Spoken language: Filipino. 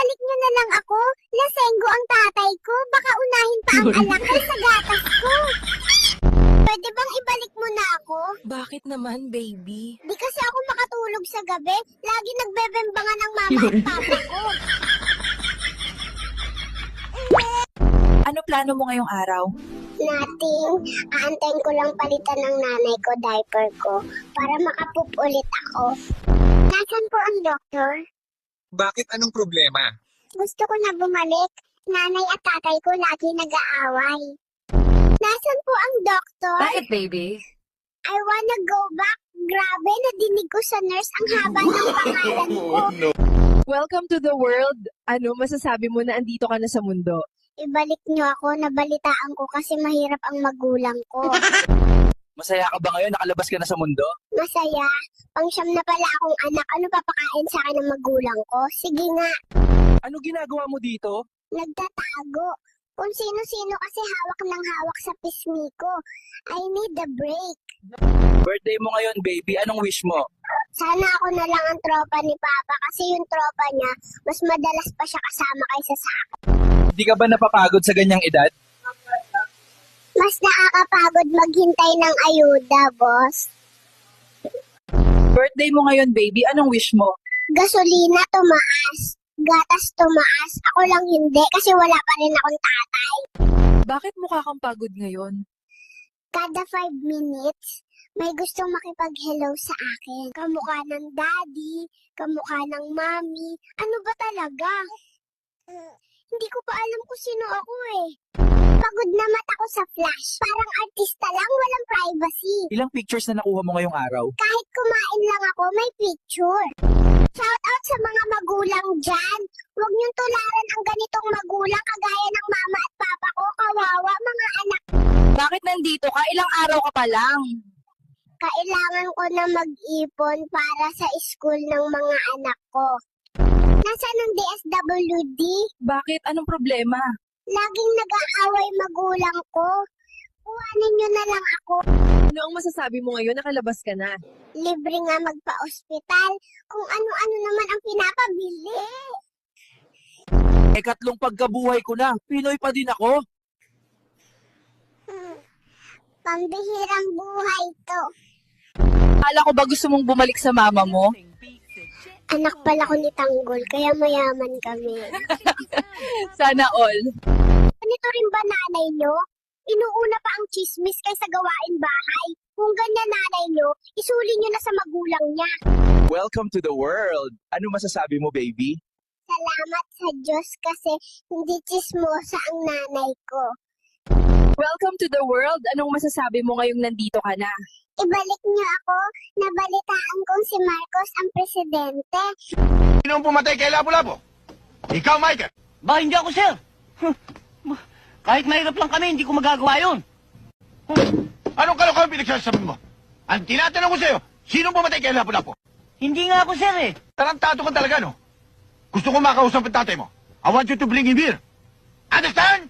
ibalik nyo na lang ako. Lasenggo ang tatay ko. Baka unahin pa ang alakay sa gatas ko. Pwede bang ibalik mo na ako? Bakit naman, baby? Di kasi ako makatulog sa gabi. Lagi nagbebembangan ng mama at papa ko. Ano plano mo ngayong araw? Nothing. Aantayin ko lang palitan ng nanay ko diaper ko para makapoop ulit ako. Nasaan po ang doktor? Bakit anong problema? Gusto ko na bumalik. Nanay at tatay ko lagi nag-aaway. Nasaan po ang doktor? Bakit, baby? I wanna go back. Grabe, nadinig ko sa nurse ang haba ng pangalan ko. Welcome to the world. Ano, masasabi mo na andito ka na sa mundo? Ibalik niyo ako, nabalitaan ko kasi mahirap ang magulang ko. Masaya ka ba ngayon? Nakalabas ka na sa mundo? Masaya. Pangsyam na pala akong anak. Ano papakain sa akin ng magulang ko? Sige nga, Ano ginagawa mo dito? nagtatago. Kung sino-sino kasi hawak ng hawak sa pisngi ko. I need a break. Birthday mo ngayon, baby. Anong wish mo? Sana ako na lang ang tropa ni Papa kasi yung tropa niya, mas madalas pa siya kasama kaysa sa akin. Hindi ka ba napapagod sa ganyang edad? Mas nakakapagod maghintay ng ayuda, boss. Birthday mo ngayon, baby. Anong wish mo? Gasolina tumaas. Gatas tumaas. Ako lang hindi kasi wala pa rin akong tatay. Bakit mukha kang pagod ngayon? Kada 5 minutes, may gustong makipag-hello sa akin. Kamukha ng daddy, kamukha ng mommy. Ano ba talaga? Hindi ko pa alam kung sino ako eh. Pagod na mata ko sa flash. Parang artista lang, walang privacy. Ilang pictures na nakuha mo ngayong araw? Kahit kumain lang ako, may picture. Shout out sa mga magulang dyan. Huwag niyong tularan ang ganitong magulang kagaya ng mama at papa ko. Kawawa mga anak. Bakit nandito ka? Ilang araw ka pa lang. Kailangan ko na mag-ipon para sa school ng mga anak ko. Nasaan ang DSWD? Bakit? Anong problema? Laging nag-aaway magulang ko. Kuhanin niyo na lang ako. Ano ang masasabi mo ngayon? Nakalabas ka na. Libre nga magpa-ospital. Kung ano-ano naman ang pinapabili. Ikatlong pagkabuhay ko na. Pinoy pa din ako. Pambihirang buhay to. Akala ko ba gusto mong bumalik sa mama mo? Anak pala ko ni Tanggol, kaya mayaman kami. Sana all. Ganito rin ba nanay nyo? Inuuna pa ang chismis kaysa gawain bahay. Kung ganyan nanay nyo, isuli nyo na sa magulang niya. Welcome to the world. Ano masasabi mo, baby? Salamat sa Diyos kasi hindi chismosa ang nanay ko. Welcome to the world. Anong masasabi mo ngayong nandito ka na? Ibalik niyo ako, nabalitaan kong si Marcos ang presidente. Sino ang pumatay kay Lapu-Lapu? Ikaw, Michael. Ba, hindi ako, sir. Kahit mahirap lang kami, hindi ko magagawa yun. Anong kalokohan pinagsasabi mo? Ang tinatanong ko sa'yo, sino ang pumatay kay Lapu-Lapu? Hindi nga ako, sir, eh. Tarantado ka talaga, no? Gusto ko makausap ang tatay mo. I want you to bring him here. Understand?